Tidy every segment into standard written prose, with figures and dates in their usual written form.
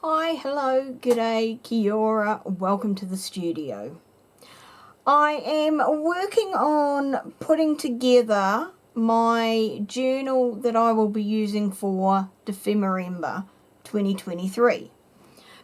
Hi, hello, g'day, kia ora, welcome to the studio. I am working on putting together my journal that I will be using for Dephemerember 2023.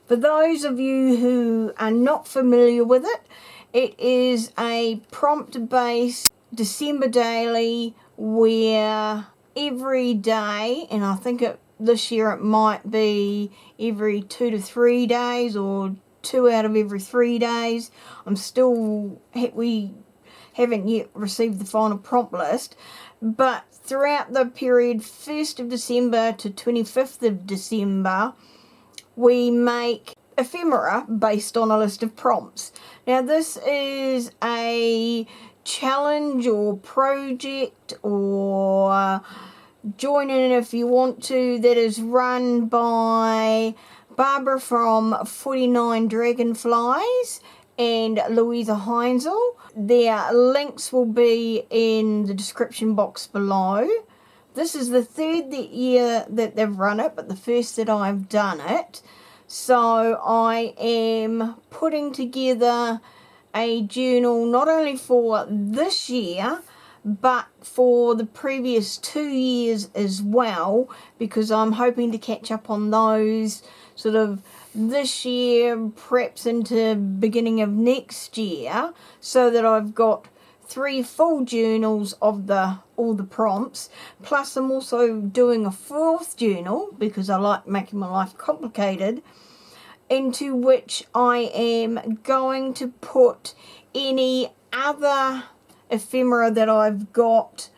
For those of you who are not familiar with it, it is a prompt-based December daily where every day, and I think this year it might be every 2 to 3 days or 2 out of every 3 days. We haven't yet received the final prompt list, but throughout the period 1st of December to 25th of December, we make ephemera based on a list of prompts. Now this is a challenge or project or join in if you want to, that is run by Barbara from 49 Dragonflies and Louisa Heinzl. Their links will be in the description box below. This is the third year that they've run it, but the first that I've done it. So I am putting together a journal not only for this year, but for the previous 2 years as well, because I'm hoping to catch up on those sort of this year, perhaps into beginning of next year, so that I've got 3 full journals of all the prompts. Plus I'm also doing a 4th journal because I like making my life complicated, into which I am going to put any other ephemera that I've got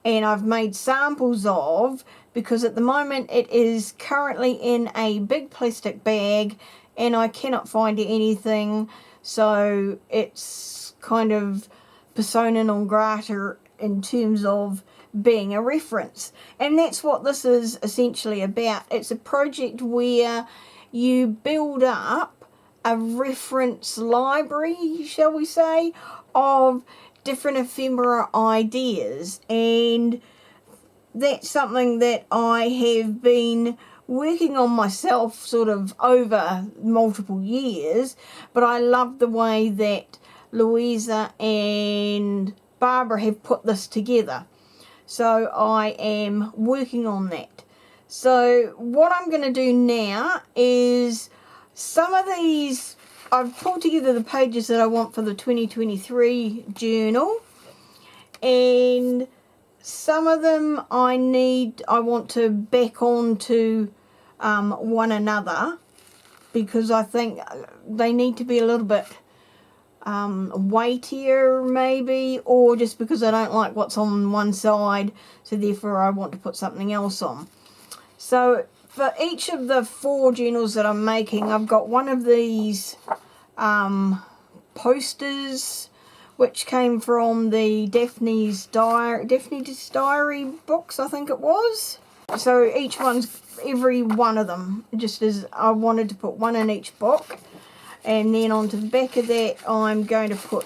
and I've made samples of, because at the moment it is currently in a big plastic bag and I cannot find anything, so it's kind of persona non grata in terms of being a reference. And that's what this is essentially about. It's a project where you build up a reference library, shall we say, of different ephemera ideas, and that's something that I have been working on myself sort of over multiple years, but I love the way that Louisa and Barbara have put this together, so I am working on that. So what I'm going to do now is some of these, I've pulled together the pages that I want for the 2023 journal, and some of them I want to back on to one another, because I think they need to be a little bit weightier maybe, or just because I don't like what's on one side, so therefore I want to put something else on. So for each of the 4 journals that I'm making, I've got one of these posters which came from the Daphne's Diary books, I think it was. So every one of them, just as I wanted to put one in each book. And then onto the back of that I'm going to put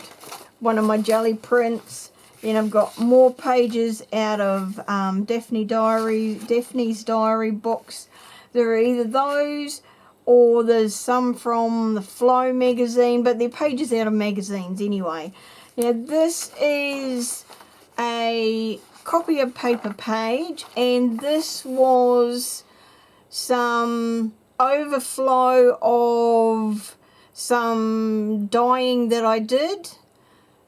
one of my jelly prints. Then I've got more pages out of Daphne's Diary books. There are either those or there's some from the Flow magazine, but they're pages out of magazines anyway. Now this is a copy of paper page, and this was some overflow of some dyeing that I did,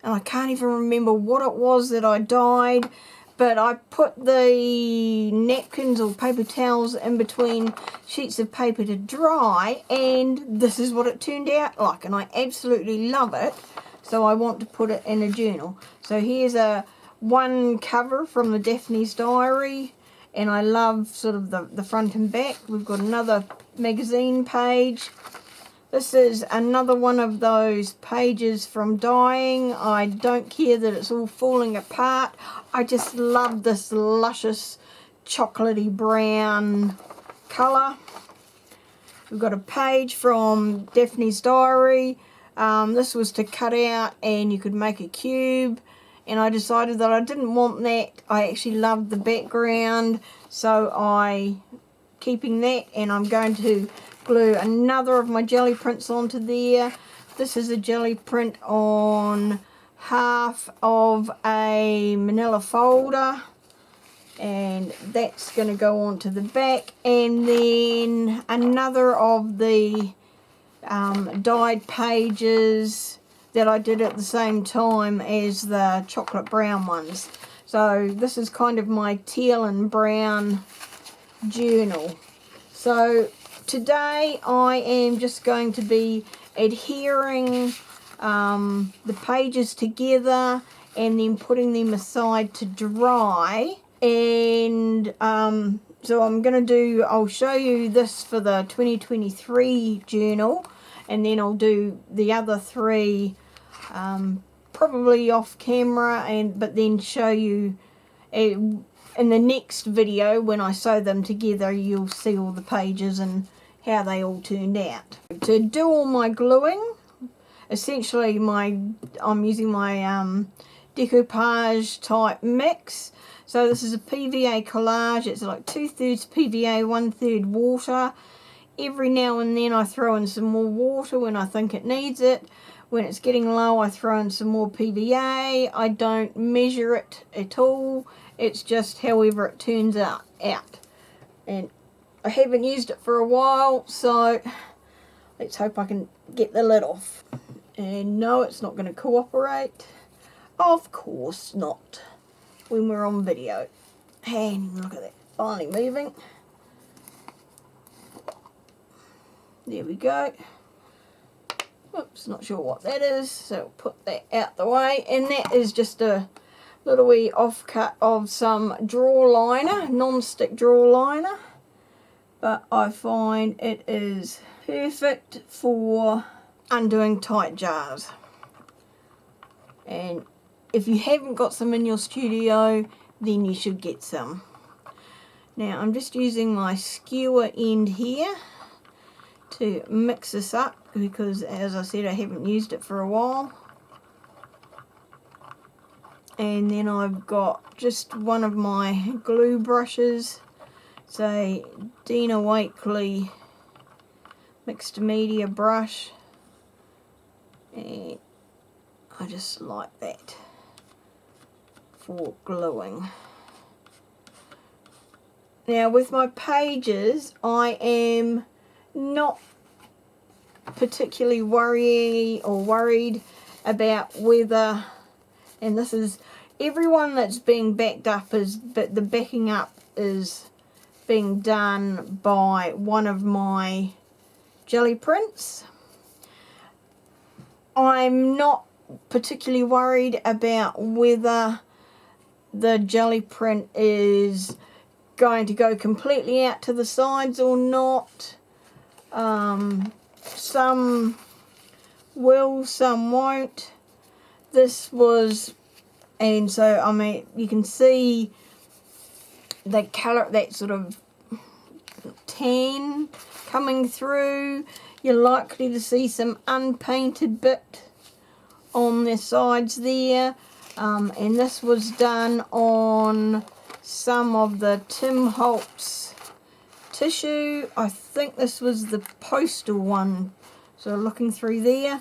and I can't even remember what it was that I dyed, but I put the napkins or paper towels in between sheets of paper to dry, and this is what it turned out like, and I absolutely love it, so I want to put it in a journal. So here's one cover from the Daphne's Diary, and I love sort of the front and back. We've got another magazine page. This is another one of those pages from dyeing. I don't care that it's all falling apart. I just love this luscious chocolatey brown colour. We've got a page from Daphne's Diary. This was to cut out and you could make a cube, and I decided that I didn't want that. I actually loved the background, so keeping that, and I'm going to glue another of my jelly prints onto there. This is a jelly print on half of a manila folder, and that's going to go onto the back, and then another of the dyed pages that I did at the same time as the chocolate brown ones. So this is kind of my teal and brown journal. So today I am just going to be adhering the pages together and then putting them aside to dry. And so I'll show you this for the 2023 journal, and then I'll do the other three probably off camera, but then show you in the next video when I sew them together. You'll see all the pages and how they all turned out. To do all my gluing, essentially I'm using my decoupage type mix. So this is a PVA collage. It's like 2/3 PVA, 1/3 water. Every now and then I throw in some more water when I think it needs it. When it's getting low, I throw in some more PVA. I don't measure it at all. It's just however it turns out. And I haven't used it for a while, so let's hope I can get the lid off. And no, it's not going to cooperate. Of course not, when we're on video. And look at that, finally moving. There we go. Oops, not sure what that is, so I'll put that out the way. And that is just a little wee offcut of some drawer liner, non-stick drawer liner. But I find it is perfect for undoing tight jars. And if you haven't got some in your studio, then you should get some. Now I'm just using my skewer end here to mix this up, because as I said, I haven't used it for a while. And then I've got just one of my glue brushes. It's a Dina Wakley mixed media brush, and I just like that for gluing. Now with my pages, I am not particularly worried about whether, and this is everyone that's being backed up, but the backing up is being done by one of my jelly prints. I'm not particularly worried about whether the jelly print is going to go completely out to the sides or not. Some will, some won't. This was, and so I mean, you can see the colour, that sort of tan coming through. You're likely to see some unpainted bit on the sides there. And this was done on some of the Tim Holtz tissue. I think this was the postal one, so looking through there.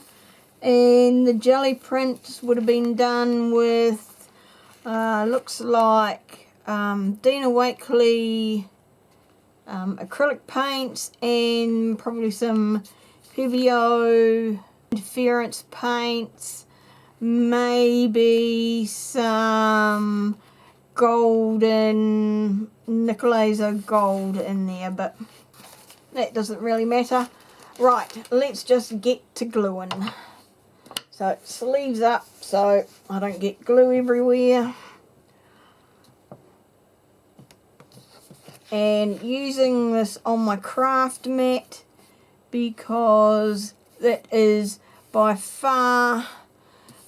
And the jelly prints would have been done with looks like Dina Wakley acrylic paints, and probably some PVO interference paints, maybe some golden Nicolazo gold in there, but that doesn't really matter. Right, let's just get to gluing. So sleeves up so I don't get glue everywhere. And using this on my craft mat, because that is by far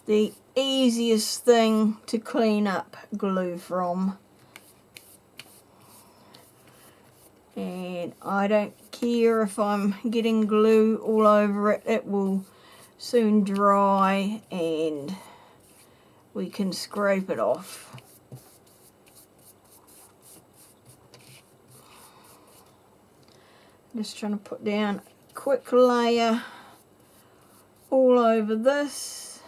the easiest thing to clean up glue from. And I don't care if I'm getting glue all over it, it will soon dry and we can scrape it off. Just trying to put down a quick layer all over this.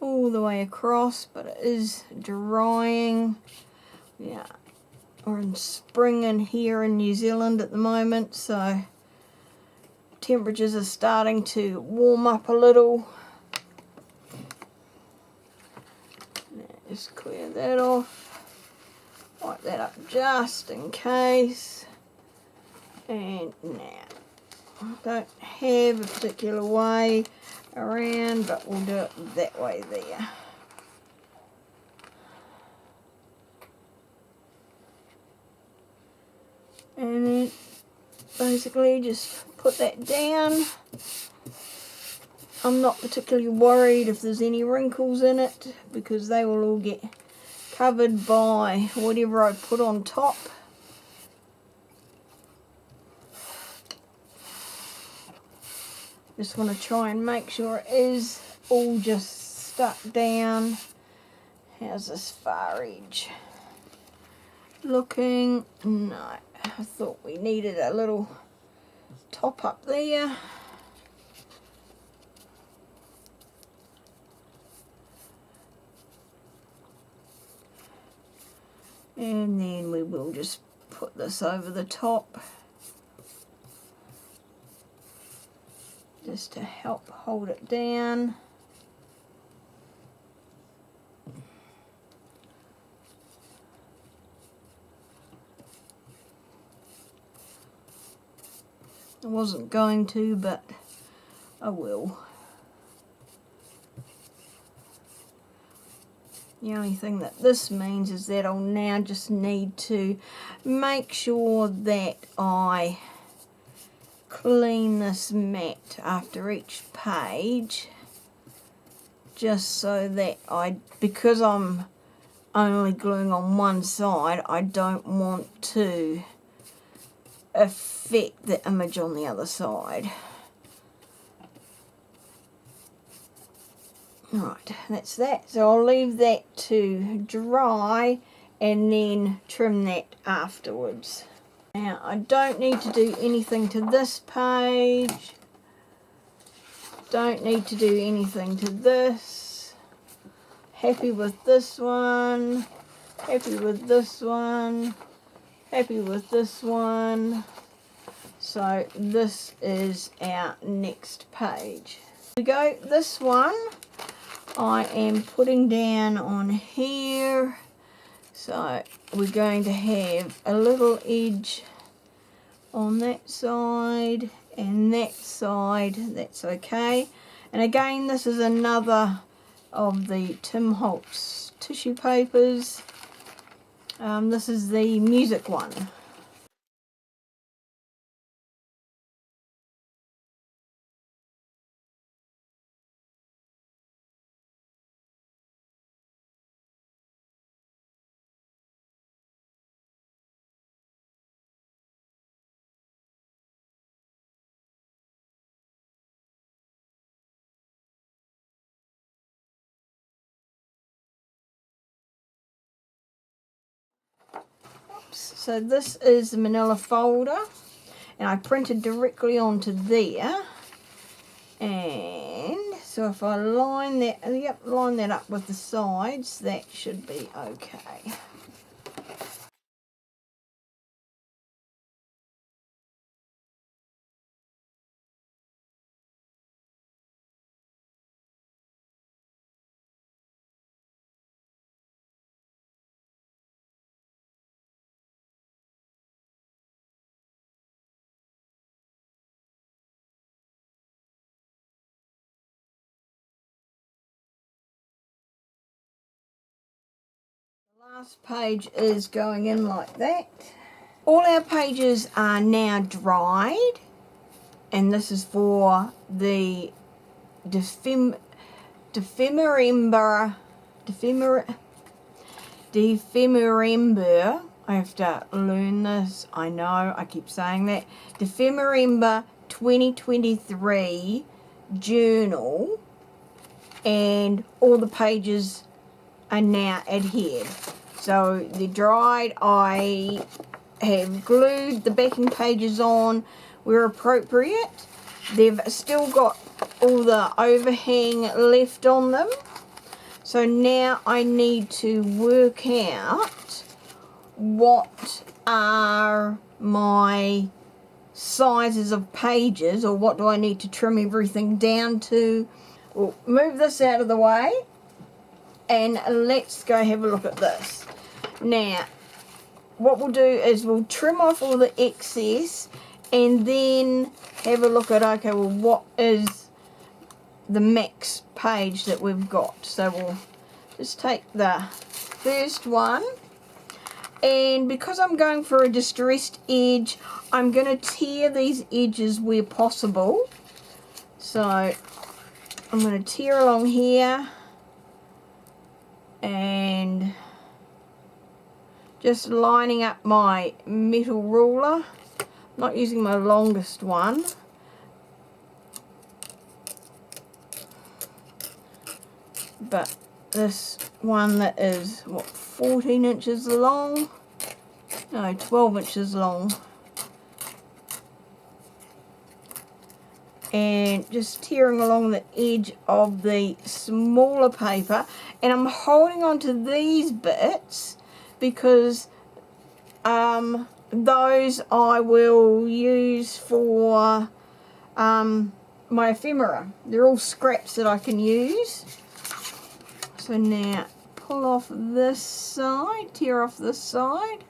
All the way across, but it is drying. Yeah, we're in spring in here in New Zealand at the moment, so temperatures are starting to warm up a little. Just clear that off, wipe that up just in case. And now, I don't have a particular way around, but we'll do it that way there. And then basically just put that down. I'm not particularly worried if there's any wrinkles in it, because they will all get covered by whatever I put on top. Just want to try and make sure it is all just stuck down. How's this far edge looking? No, I thought we needed a little top up there. And then we will just put this over the top, just to help hold it down. I wasn't going to, but I will. The only thing that this means is that I'll now just need to make sure that I clean this mat after each page, just so that because I'm only gluing on one side, I don't want to affect the image on the other side. Right, that's that. So I'll leave that to dry and then trim that afterwards. Now, I don't need to do anything to this page. Don't need to do anything to this. Happy with this one. Happy with this one. Happy with this one. So this is our next page. Here we go. This one I am putting down on here. So we're going to have a little edge on that side and that side. That's okay. And again, this is another of the Tim Holtz tissue papers. This is the music one. So this is the manila folder, and I printed directly onto there. And so if I line that up with the sides, that should be okay. Last page is going in like that. All our pages are now dried, and this is for the Dephemerember. I have to learn this. I know, I keep saying that. Dephemerember 2023 journal, and all the pages are now adhered. So they're dried. I have glued the backing pages on where appropriate. They've still got all the overhang left on them. So now I need to work out what are my sizes of pages, or what do I need to trim everything down to. We'll move this out of the way and let's go have a look at this. Now what we'll do is we'll trim off all the excess and then have a look at, okay, well, what is the max page that we've got. So we'll just take the first one, and because I'm going for a distressed edge, I'm going to tear these edges where possible. So I'm going to tear along here and just lining up my metal ruler. I'm not using my longest one. But this one that is, what, 14 inches long? No, 12 inches long. And just tearing along the edge of the smaller paper. And I'm holding on to these bits because those I will use for my ephemera. They're all scraps that I can use. So now pull off this side, tear off this side.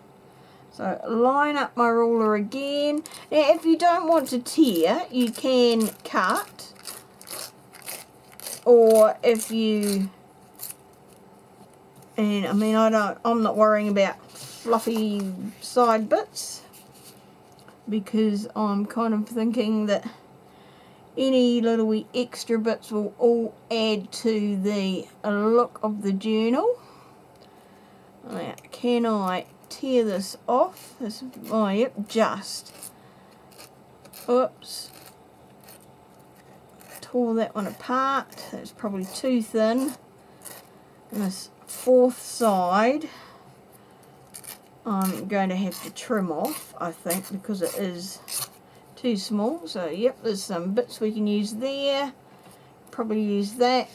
So line up my ruler again. Now if you don't want to tear, you can cut. Or if you, and I mean I'm not worrying about fluffy side bits, because I'm kind of thinking that any little wee extra bits will all add to the look of the journal. Now, can I tear this off? This, oh yep, just. Oops. Tore that one apart. That's probably too thin. And this fourth side I'm going to have to trim off, I think, because it is too small. So yep, there's some bits we can use there. Probably use that.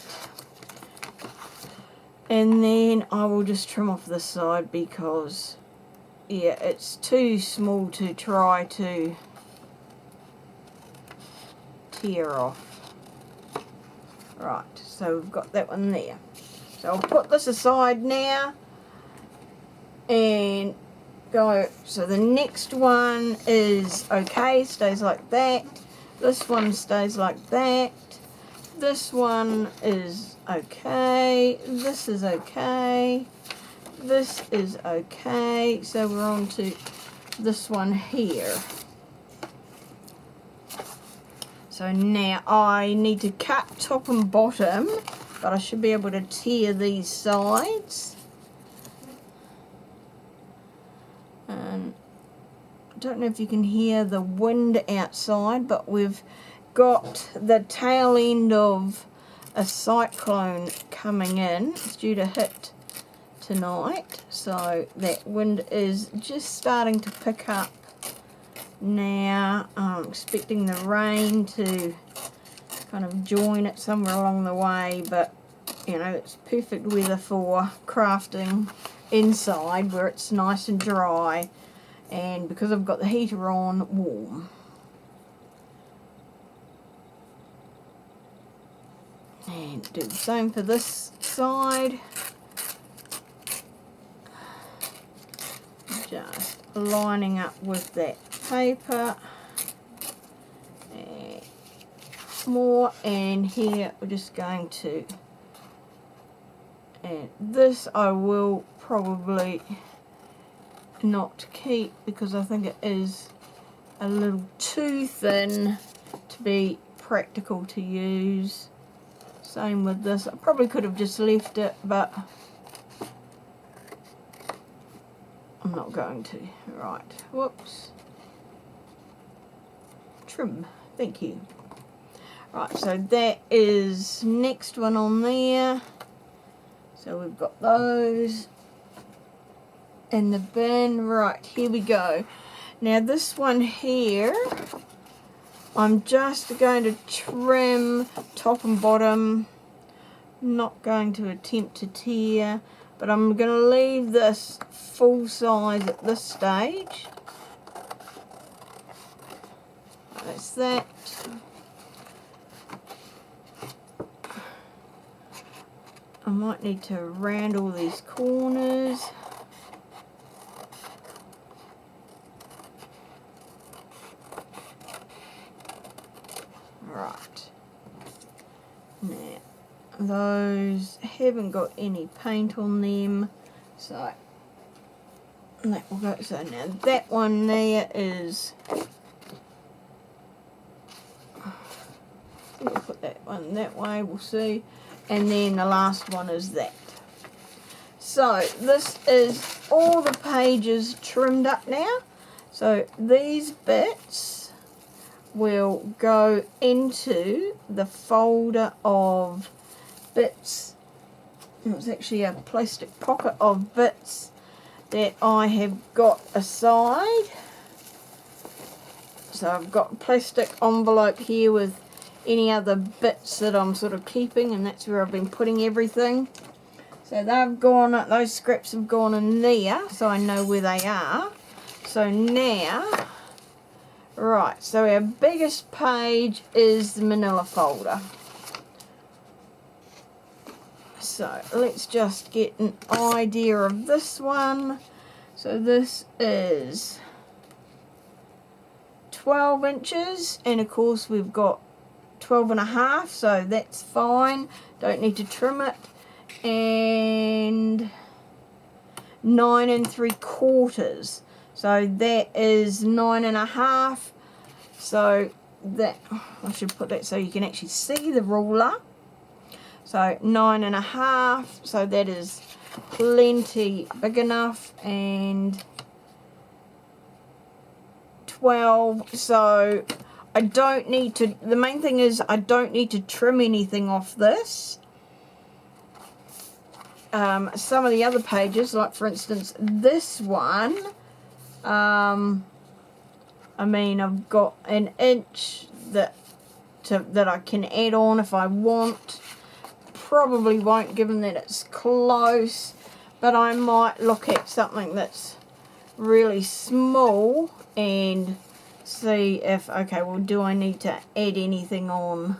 And then I will just trim off this side because, yeah, it's too small to try to tear off. Right, so we've got that one there. So I'll put this aside now and go. So the next one is okay, stays like that. This one stays like that. This one is okay. This is okay. This is okay. So we're on to this one here. So now I need to cut top and bottom, but I should be able to tear these sides. And I don't know if you can hear the wind outside, but we've got the tail end of a cyclone coming in. It's due to hit tonight, so that wind is just starting to pick up now. I'm expecting the rain to kind of join it somewhere along the way, but you know, it's perfect weather for crafting inside where it's nice and dry, and because I've got the heater on, warm. And do the same for this side. Just lining up with that paper. And more, and here we're just going to, and this I will probably not keep because I think it is a little too thin to be practical to use. Same with this. I probably could have just left it, but I'm not going to. Right, whoops. Trim, thank you. Right, so that is next one on there. So we've got those. in the bin. Right, here we go. Now this one here, I'm just going to trim top and bottom. I'm not going to attempt to tear, but I'm going to leave this full size at this stage. That's that. I might need to round all these corners. Right. Now, those haven't got any paint on them, so that will go. So now that one there is, we'll put that one that way, we'll see. And then the last one is that. So this is all the pages trimmed up now. So these bits will go into the folder of bits. It's actually a plastic pocket of bits that I have got aside. So I've got a plastic envelope here with any other bits that I'm sort of keeping, and that's where I've been putting everything. So they've gone, those scraps have gone in there, so I know where they are. So now, right, so our biggest page is the manila folder. So let's just get an idea of this one. So this is 12 inches, and of course we've got 12.5, so that's fine, don't need to trim it. And 9 3/4, so that is 9.5. So that, I should put that so you can actually see the ruler. So 9.5, so that is plenty big enough. And 12, so I don't need to, the main thing is I don't need to trim anything off this. Some of the other pages, like for instance this one, I mean I've got an inch that I can add on if I want. Probably won't, given that it's close, but I might look at something that's really small and see if, okay, well, do I need to add anything on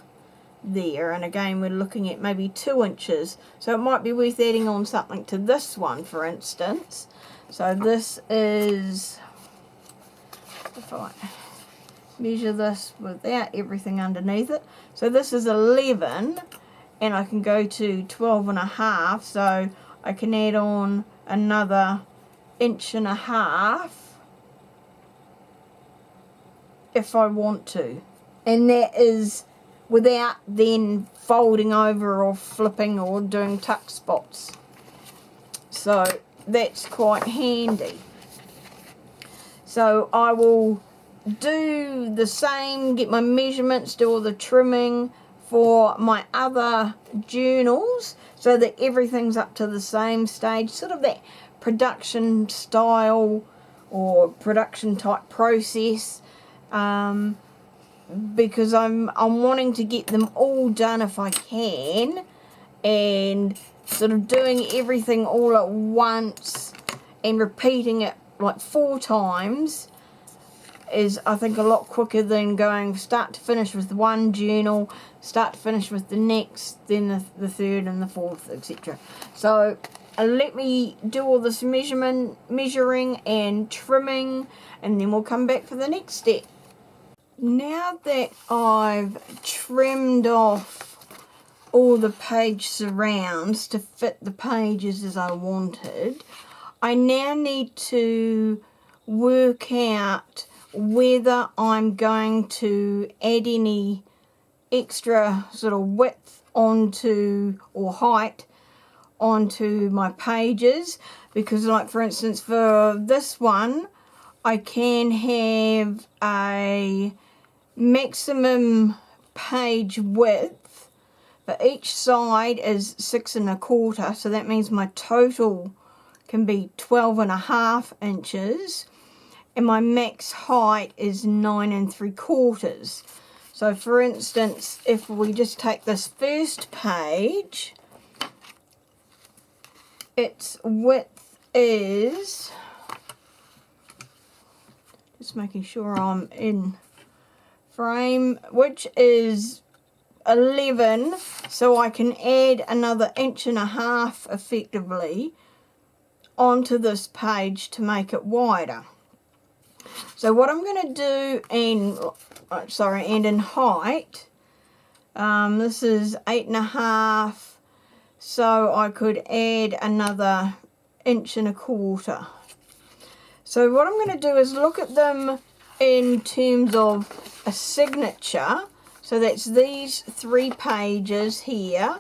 there? And again, we're looking at maybe 2 inches, so it might be worth adding on something to this one, for instance. So this is, if I measure this without everything underneath it, so this is 11, and I can go to 12.5, so I can add on another 1.5 inches if I want to, and that is without then folding over or flipping or doing tuck spots. So that's quite handy. So I will do the same, get my measurements, do all the trimming for my other journals so that everything's up to the same stage, sort of that production style or production type process, because I'm wanting to get them all done if I can, and sort of doing everything all at once and repeating it like 4 times is, I think, a lot quicker than going start to finish with one journal, start to finish with the next, then the third and the fourth, etc. So let me do all this measuring and trimming, and then we'll come back for the next step. Now that I've trimmed off all the page surrounds to fit the pages as I wanted, I now need to work out whether I'm going to add any extra sort of width onto, or height onto my pages, because like for instance for this one I can have a maximum page width for each side is 6 1/4, so that means my total can be 12.5 inches, and my max height is 9 3/4. So for instance, if we just take this first page, its width is, just making sure I'm in frame, which is 11, so I can add another 1.5 inches effectively onto this page to make it wider. So what I'm going to do and in height, this is 8.5, so I could add another 1.25 inches. So what I'm going to do is look at them in terms of a signature. So that's these 3 pages here.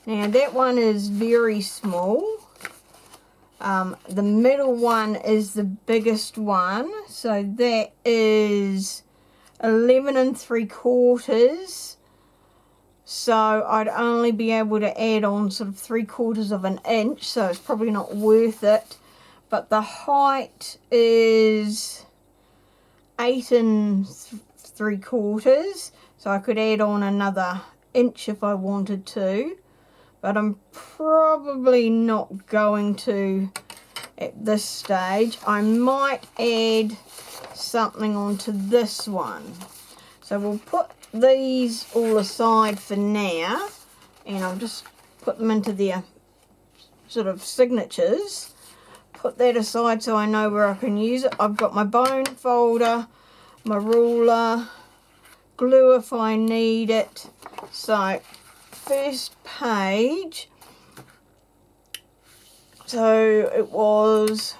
Now that one is very small. The middle one is the biggest one. So that is 11 3/4. So I'd only be able to add on sort of 3/4 of an inch. So it's probably not worth it. But the height is 8 3/4, so I could add on another inch if I wanted to, but I'm probably not going to at this stage. I might add something onto this one. So we'll put these all aside for now, and I'll just put them into their sort of signatures. Put that aside so I know where I can use it. I've got my bone folder, my ruler, glue if I need it. So first page, so it was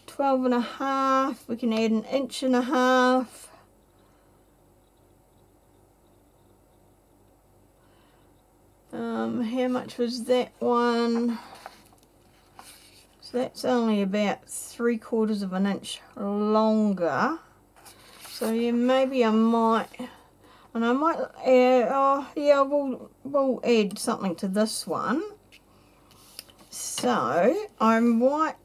12.5, we can add 1.5 inches. How much was that one? So that's only about 3/4 of an inch longer. So yeah, maybe I might, and I might add, oh yeah, we'll add something to this one. So I might,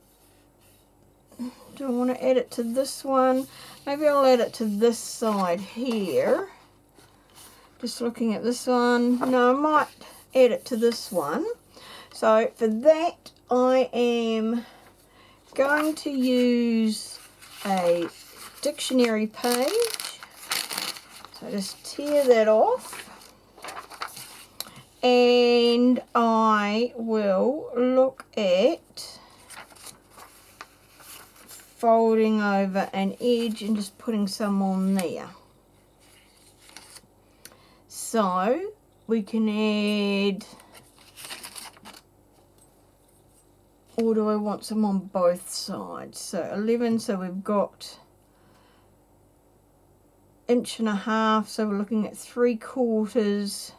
do I want to add it to this one? Maybe I'll add it to this side here. Just looking at this one. No, I might add it to this one. So for that, I am going to use a dictionary page. So just tear that off, and I will look at folding over an edge and just putting some on there. So we can add, or do I want some on both sides? So 11, so we've got 1.5 inches, so we're looking at 3/4.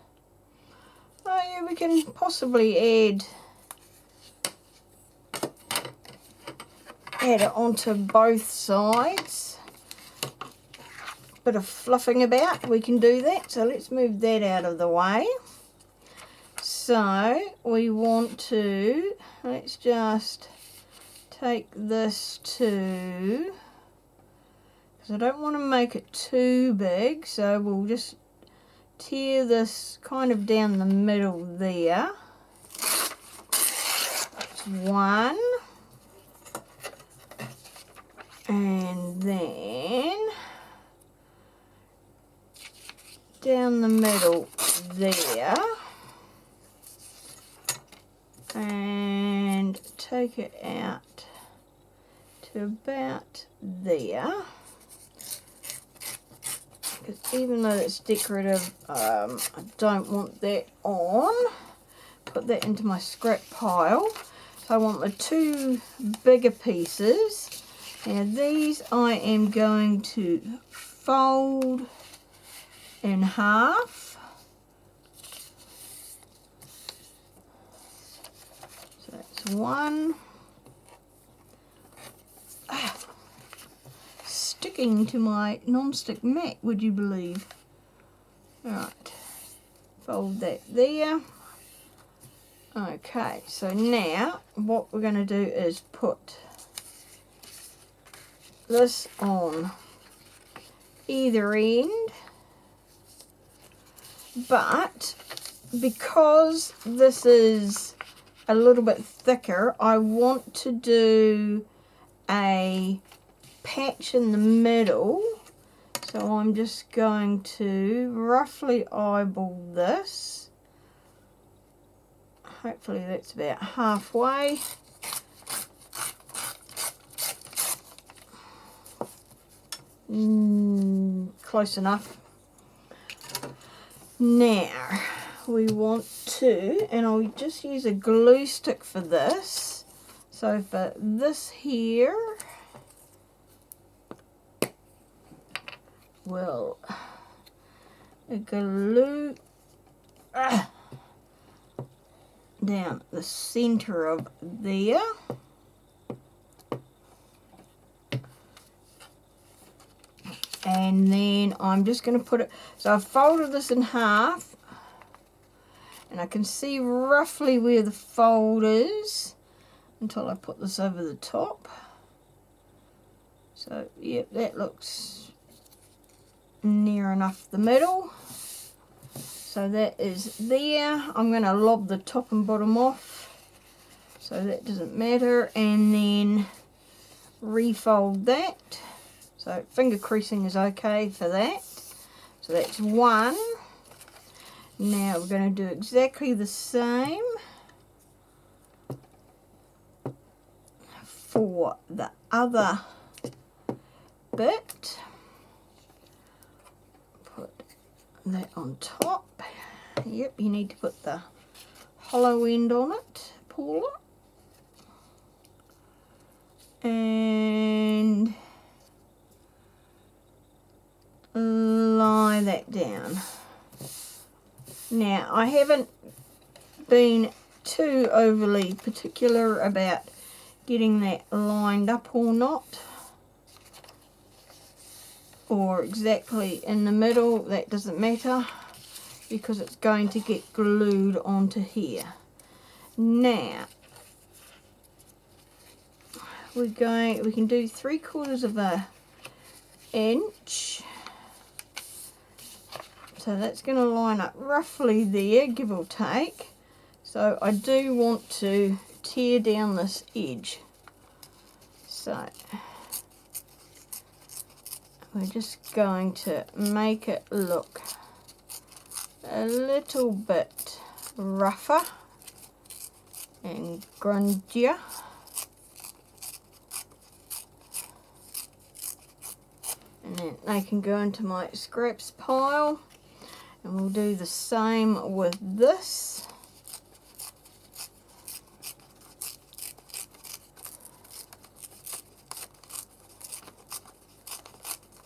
Oh yeah, we can possibly add it onto both sides. Bit of fluffing about, we can do that. So let's move that out of the way. So we want to, let's just take this to, because I don't want to make it too big, so we'll just tear this kind of down the middle there. That's one. And then down the middle there. And take it out to about there. Because even though it's decorative, I don't want that on. Put that into my scrap pile. So I want the 2 bigger pieces. Now these I am going to fold in half. So that's one. Sticking to my non-stick mat, would you believe? Alright, fold that there. Okay, so now what we're going to do is put this on either end, but because this is a little bit thicker, I want to do a patch in the middle, so I'm just going to roughly eyeball this. Hopefully that's about halfway. Close enough. Now we want to, and I'll just use a glue stick for this. So for this here, we'll glue down the center of there. And then I'm just going to put it, so I've folded this in half, and I can see roughly where the fold is until I put this over the top. So yep, that looks near enough the middle. So that is there. I'm going to lob the top and bottom off, so that doesn't matter, and then refold that. So finger creasing is okay for that. So that's one. Now we're going to do exactly the same for the other bit. Put that on top. Yep, you need to put the hollow end on it, Paula. And lie that down. Now, I haven't been too overly particular about getting that lined up or not, or exactly in the middle. That doesn't matter, because it's going to get glued onto here. Now we can do 3/4 of an inch. So that's going to line up roughly there, give or take. So I do want to tear down this edge. So we're just going to make it look a little bit rougher and grungier. And then they can go into my scraps pile. And we'll do the same with this.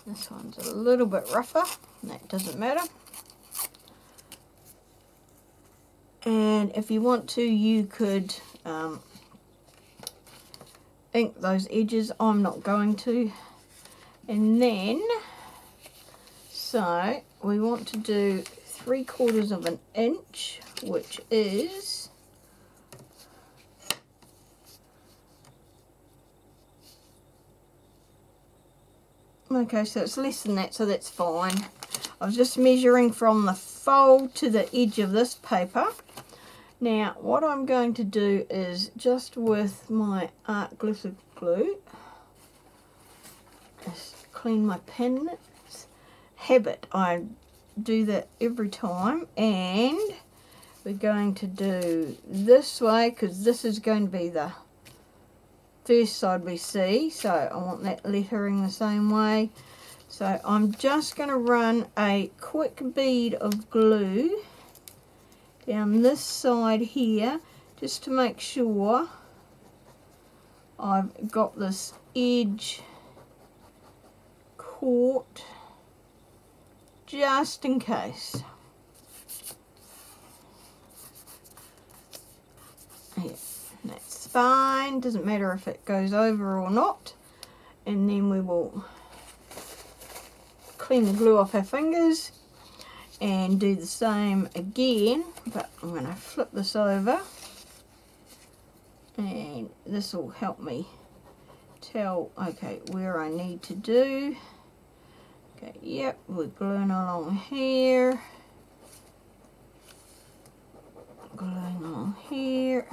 This one's a little bit rougher, that doesn't matter. And if you want to, you could ink those edges. I'm not going to. And then, so we want to do 3/4 of an inch, which is okay, so it's less than that, so that's fine. I was just measuring from the fold to the edge of this paper. Now what I'm going to do is, just with my art glitter glue, just clean my pen. Habit, I do that every time, and we're going to do this way because this is going to be the first side we see, so I want that lettering the same way. So I'm just going to run a quick bead of glue down this side here, just to make sure I've got this edge caught, just in case. Yeah, that's fine, doesn't matter if it goes over or not. And then we will clean the glue off our fingers and do the same again, but I'm going to flip this over and this will help me tell, okay, where I need to do. Okay, yep, we're gluing along here, gluing along here,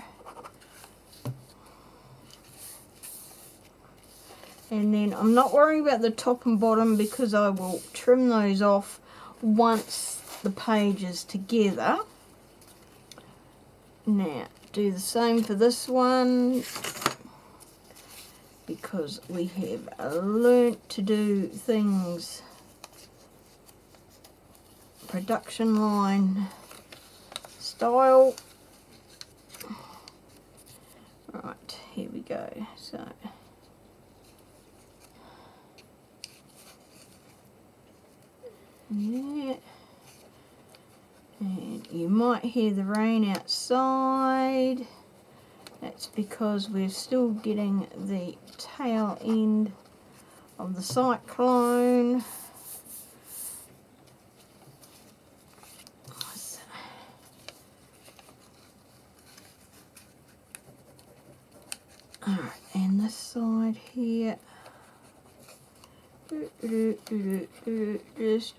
and then I'm not worrying about the top and bottom because I will trim those off once the page is together. Now do the same for this one, because we have learnt to do things production line style. Right, here we go. So yeah, and you might hear the rain outside. That's because we're still getting the tail end of the cyclone. Alright, and this side here. Just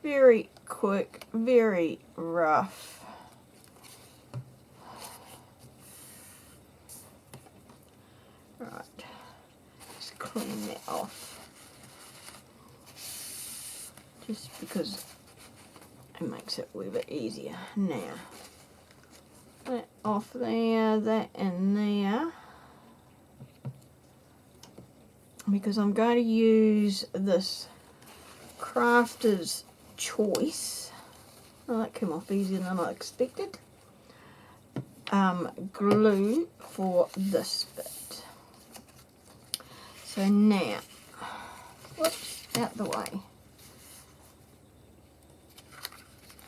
very quick, very rough. Right, just clean that off, just because it makes it a little bit easier. Now, that off there, that in there, because I'm going to use this Crafter's Choice. Oh, that came off easier than I expected. Glue for this bit. So now, whoops, out the way.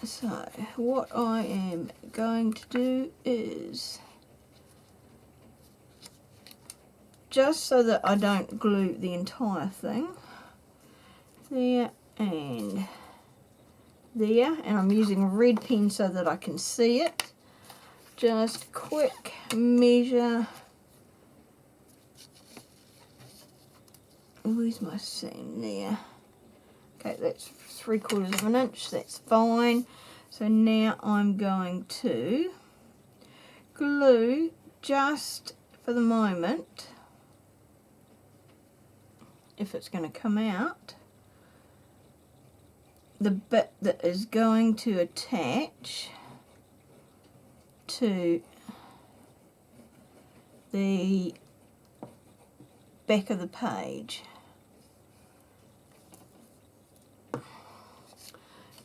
So what I am going to do is, just so that I don't glue the entire thing, there and there, and I'm using a red pen so that I can see it. Just quick measure. Where's my seam there? Okay, that's 3/4 of an inch, that's fine. So now I'm going to glue, just for the moment, if it's going to come out, the bit that is going to attach to the back of the page.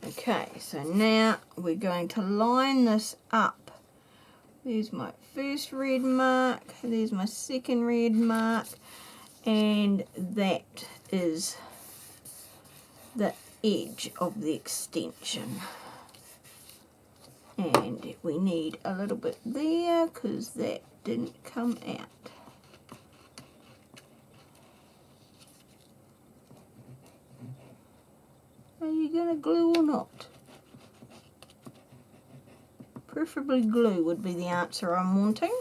Okay, so now we're going to line this up. There's my first red mark, there's my second red mark, and that is the edge of the extension. And we need a little bit there because that didn't come out. Are you going to glue or not? Preferably glue would be the answer I'm wanting.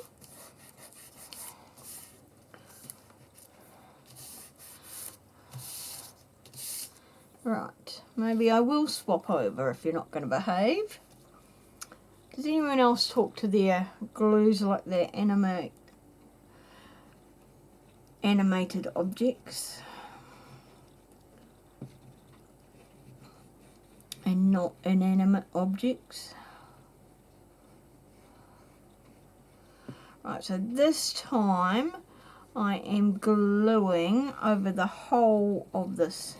Right, maybe I will swap over if you're not going to behave. Does anyone else talk to their glues like they're animated objects and not inanimate objects? Right, so this time I am gluing over the whole of this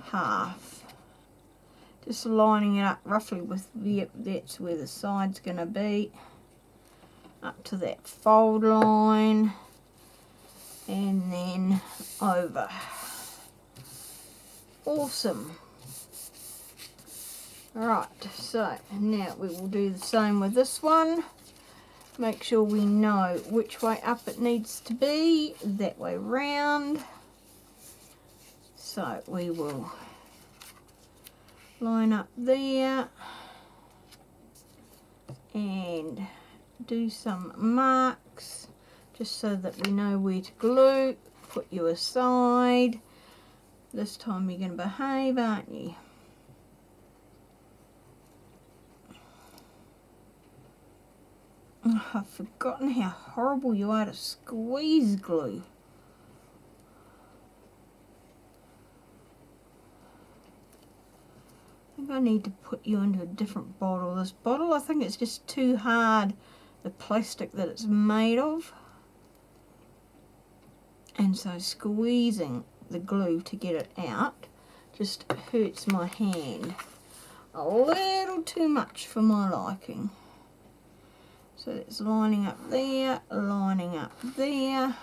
half, just lining it up roughly with that's where the side's going to be, up to that fold line, and then over. Awesome. Right, so now we will do the same with this one. Make sure we know which way up it needs to be, that way round. So we will line up there and do some marks just so that we know where to glue. Put you aside. This time you're going to behave, aren't you? Oh, I've forgotten how horrible you are to squeeze glue. I think I need to put you into a different bottle. This bottle, I think it's just too hard, the plastic that it's made of. And so squeezing the glue to get it out just hurts my hand a little too much for my liking. So it's lining up there, lining up there.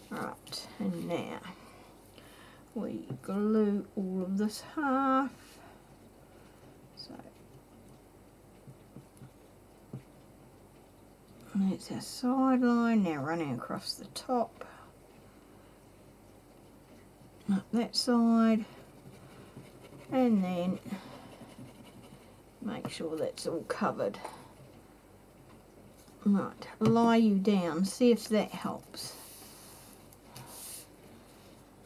Right, and now we glue all of this half. So that's our side line, now running across the top. Up that side, and then make sure that's all covered. Right, lie you down, see if that helps.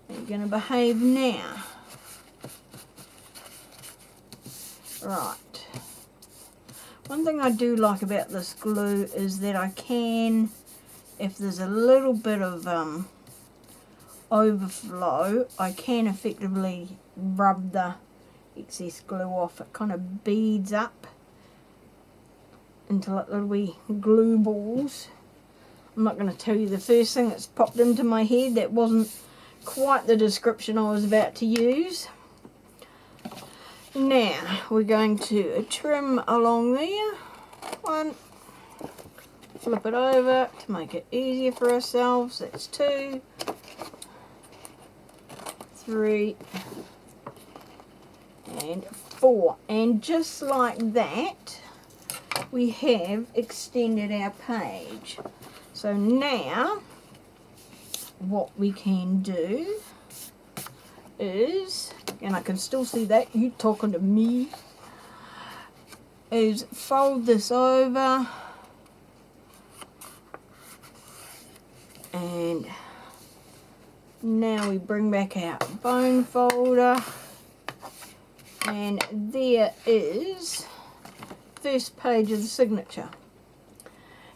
You're going to behave now. Right. One thing I do like about this glue is that I can, if there's a little bit of overflow, I can effectively rub the excess glue off. It kind of beads up into like little wee glue balls. I'm not going to tell you the first thing that's popped into my head. That wasn't quite the description I was about to use. Now we're going to trim along there. One, flip it over to make it easier for ourselves. That's 2, 3, and 4. And just like that, we have extended our page. So now what we can do is, and I can still see that, you talking to me, is fold this over and now we bring back our bone folder, and there is first page of the signature.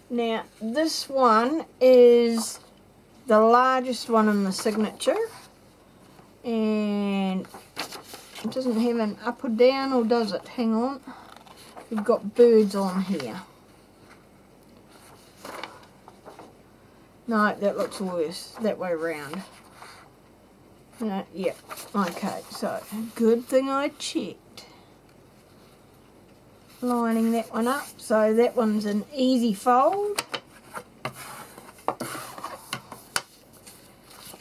Now this one is the largest one in the signature, and it doesn't have an up or down, or does it? Hang on, we've got birds on here. No, that looks worse, that way round. Yep, okay, so good thing I checked. Lining that one up, so that one's an easy fold.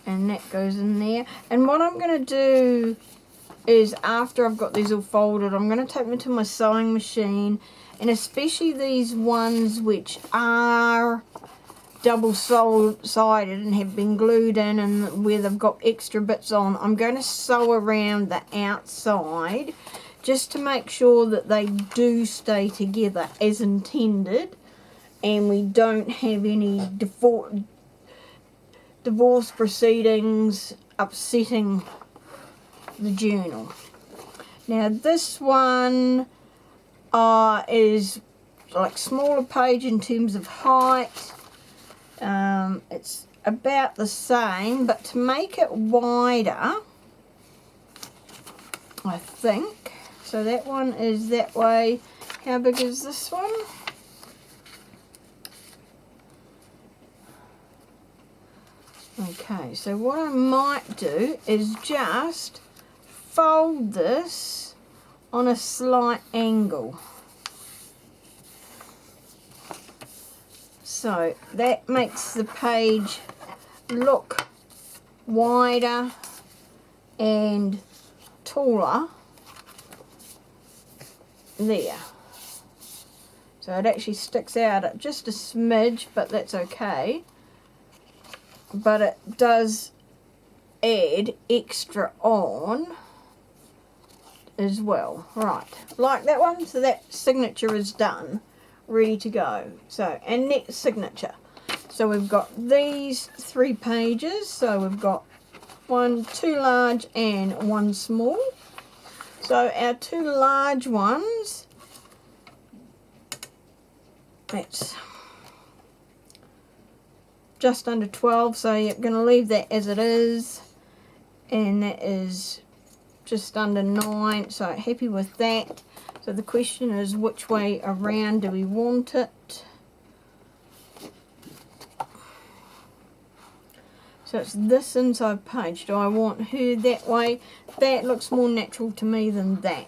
And that goes in there. And what I'm going to do is, after I've got these all folded, I'm going to take them to my sewing machine, and especially these ones which are double-sided and have been glued in and where they've got extra bits on, I'm going to sew around the outside just to make sure that they do stay together as intended and we don't have any divorce proceedings upsetting the journal. Now this one is like smaller page in terms of height. It's about the same, but to make it wider, I think, so that one is that way. How big is this one? Okay, so what I might do is just fold this on a slight angle. So that makes the page look wider and taller there. So it actually sticks out just a smidge, but that's okay. But it does add extra on as well. Right, like that one. So that signature is done, ready to go. So, and next signature. So we've got these 3 pages. So we've got 2 large and 1 small. So our 2 large ones, that's just under 12, so you're going to leave that as it is, and that is just under 9, so happy with that. So the question is, which way around do we want it? So it's this inside page. Do I want her that way? That looks more natural to me than that.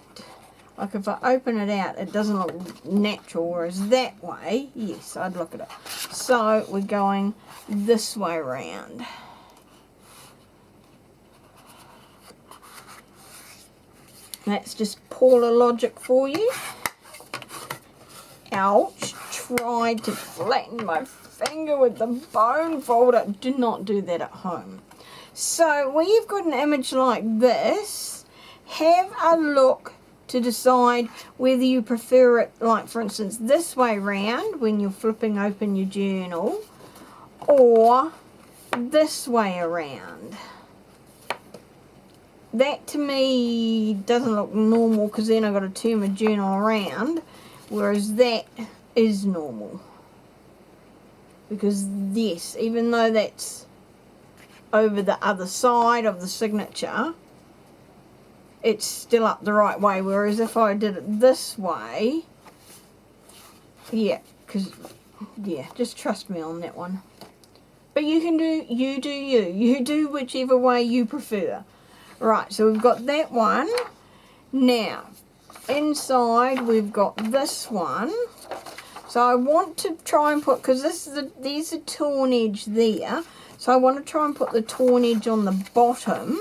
Like if I open it out, it doesn't look natural, whereas that way, yes, I'd look at it. So we're going this way around. That's just Paula logic for you. Ouch, tried to flatten my finger with the bone folder. Do not do that at home. So when you've got an image like this, have a look to decide whether you prefer it, like for instance this way round when you're flipping open your journal, or this way around. That to me doesn't look normal, because then I've got to turn my journal around, whereas that is normal. Because yes, even though that's over the other side of the signature, it's still up the right way, whereas if I did it this way, yeah, just trust me on that one. But you can do, you do whichever way you prefer. Right, so we've got that one. Now, inside we've got this one. So I want to try and put, because there's a torn edge there, so I want to try and put the torn edge on the bottom,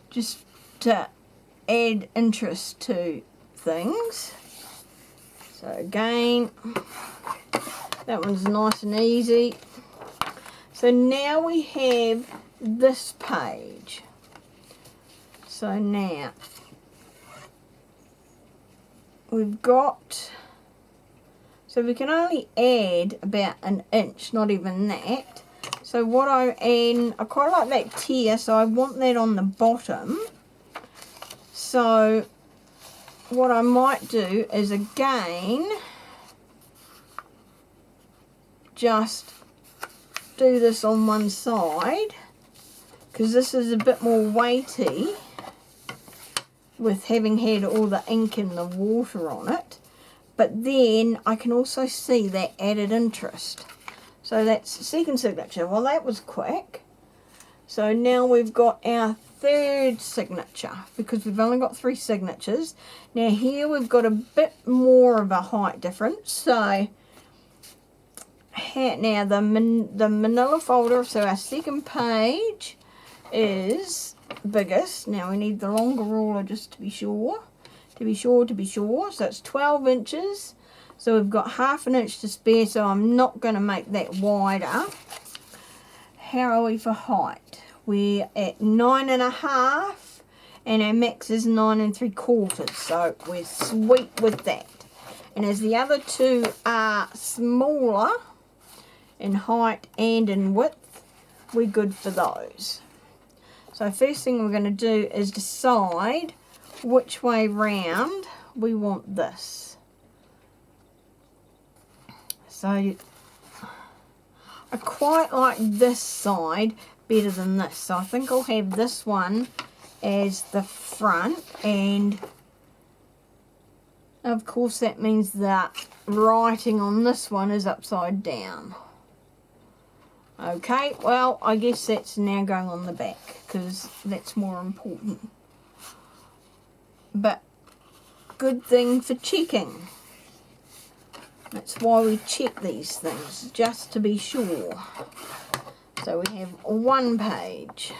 just to add interest to things. So again, that one's nice and easy. So now we have this page. So now we've got, so we can only add about an inch, not even that. So what I quite like that tier, so I want that on the bottom. So what I might do is again just do this on one side, because this is a bit more weighty with having had all the ink and the water on it. But then I can also see that added interest. So that's the second signature. Well, that was quick. So now we've got our third signature, because we've only got 3 signatures. Now here we've got a bit more of a height difference. So now the manila folder, so our second page is biggest. Now we need the longer ruler just to be sure. So it's 12 inches. So we've got half an inch to spare, so I'm not going to make that wider. How are we for height? We're at 9.5, and our max is 9 3/4. So we're sweet with that. And as the other 2 are smaller in height and in width, we're good for those. So first thing we're going to do is decide which way round we want this. So I quite like this side better than this, so I think I'll have this one as the front, and of course that means that writing on this one is upside down. Okay, well I guess that's now going on the back, because that's more important. But good thing for checking. That's why we check these things, just to be sure. So we have 1 page.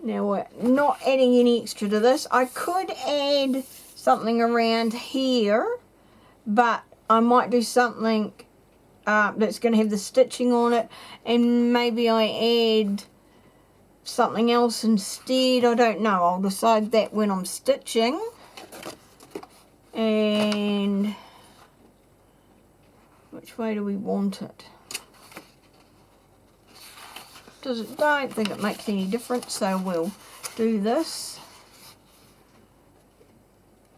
Now we're not adding any extra to this. I could add something around here, but I might do something that's going to have the stitching on it, and maybe I add something else instead. I don't know. I'll decide that when I'm stitching. And which way do we want it? Don't think it makes any difference, so we'll do this.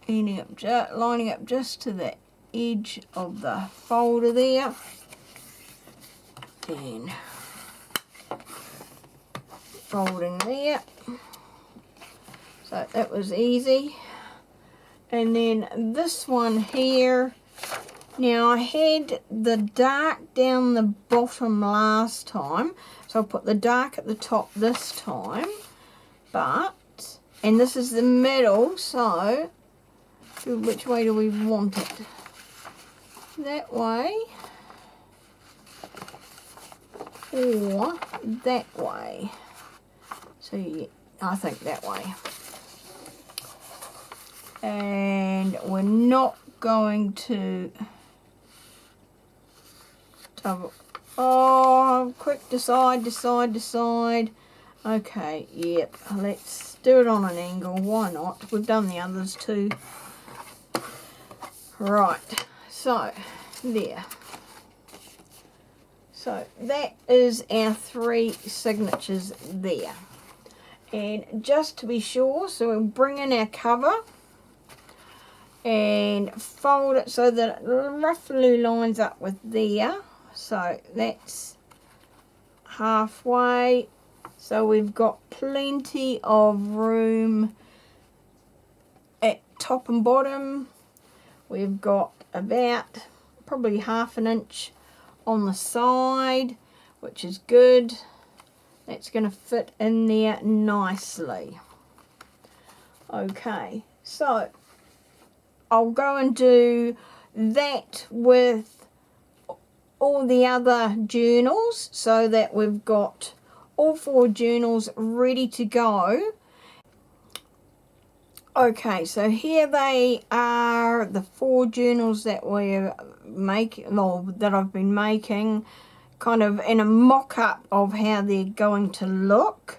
Lining up just to the edge of the folder there. And folding there. So that was easy. And then this one here. Now I had the dark down the bottom last time, so I'll put the dark at the top this time. And this is the middle, so which way do we want it? That way or that way? So yeah, I think that way. And we're not going to double. Oh, quick, decide. Okay, yep, let's do it on an angle. Why not? We've done the others too. Right, so there. So that is our 3 signatures there. And just to be sure, so we'll bring in our cover and fold it so that it roughly lines up with there. So that's halfway. So we've got plenty of room at top and bottom. We've got about probably ½ an inch on the side, which is good. That's going to fit in there nicely. Okay, so I'll go and do that with all the other journals so that we've got all 4 journals ready to go. Okay, so here they are, the 4 journals that we're making, or that I've been making, kind of in a mock-up of how they're going to look.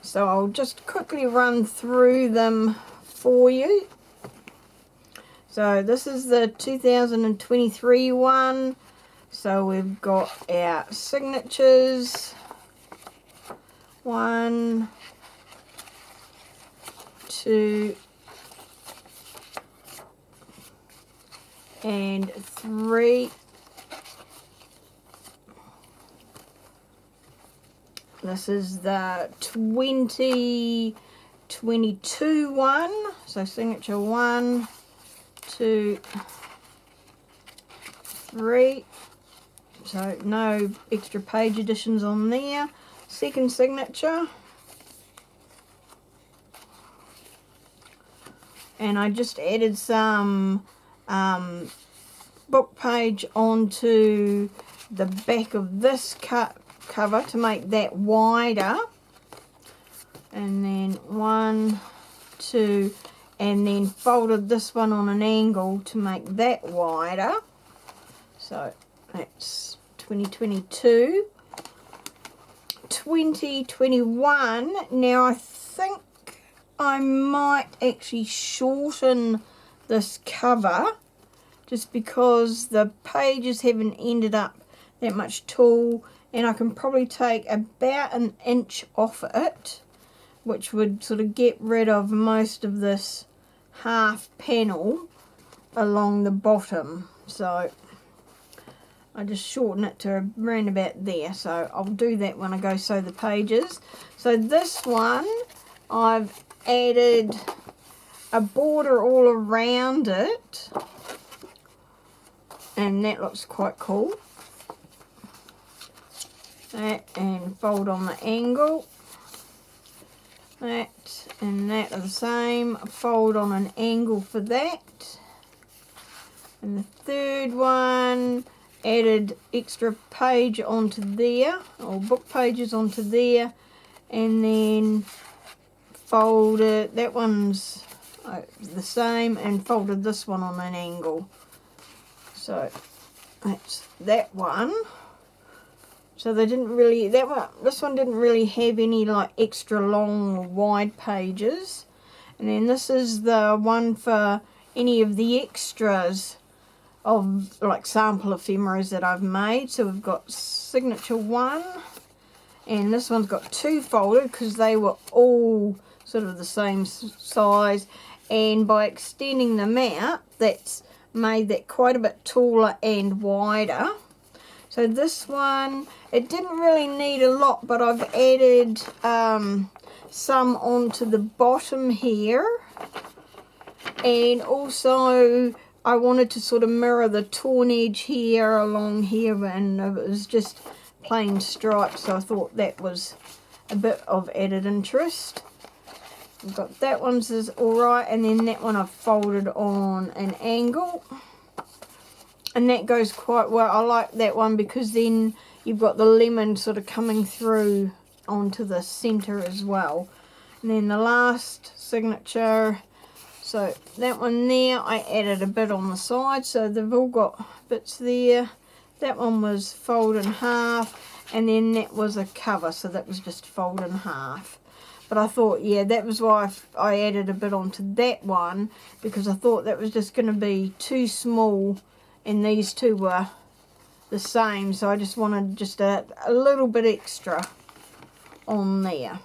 So I'll just quickly run through them for you. So this is the 2023 one. So we've got our signatures. 1, 2, and 3. This is the 2022 one. So signature 1, 2, 3. So no extra page additions on there. Second signature. And I just added some book page onto the back of this cover to make that wider. And then 1, 2, and then folded this one on an angle to make that wider. So that's 2022. 2021. Now I think I might actually shorten this cover just because the pages haven't ended up that much tall, and I can probably take about an inch off it, which would sort of get rid of most of this half panel along the bottom. So I just shorten it to around about there. So I'll do that when I go sew the pages. So this one, I've added a border all around it, and that looks quite cool. That, and fold on the angle. That and that are the same. Fold on an angle for that. And the third one, added extra page onto there, or book pages onto there, and then folded, that one's the same, and folded this one on an angle. So that's that one. So they didn't really, this one didn't really have any like extra long or wide pages. And then this is the one for any of the extras of like sample ephemeras that I've made. So we've got signature 1, and this one's got 2 folded because they were all sort of the same size, and by extending them out, that's made that quite a bit taller and wider. So this one, it didn't really need a lot, but I've added some onto the bottom here, and also I wanted to sort of mirror the torn edge here along here, and it was just plain stripes, so I thought that was a bit of added interest. We've got that one's is alright, and then that one I've folded on an angle, and that goes quite well. I like that one because then you've got the lemon sort of coming through onto the center as well. And then the last signature, so that one there, I added a bit on the side, so they've all got bits there. That one was fold in half, and then that was a cover, so that was just fold in half. But I thought, yeah, that was why I added a bit onto that one, because I thought that was just going to be too small, and these two were the same, so I just wanted just a little bit extra on there.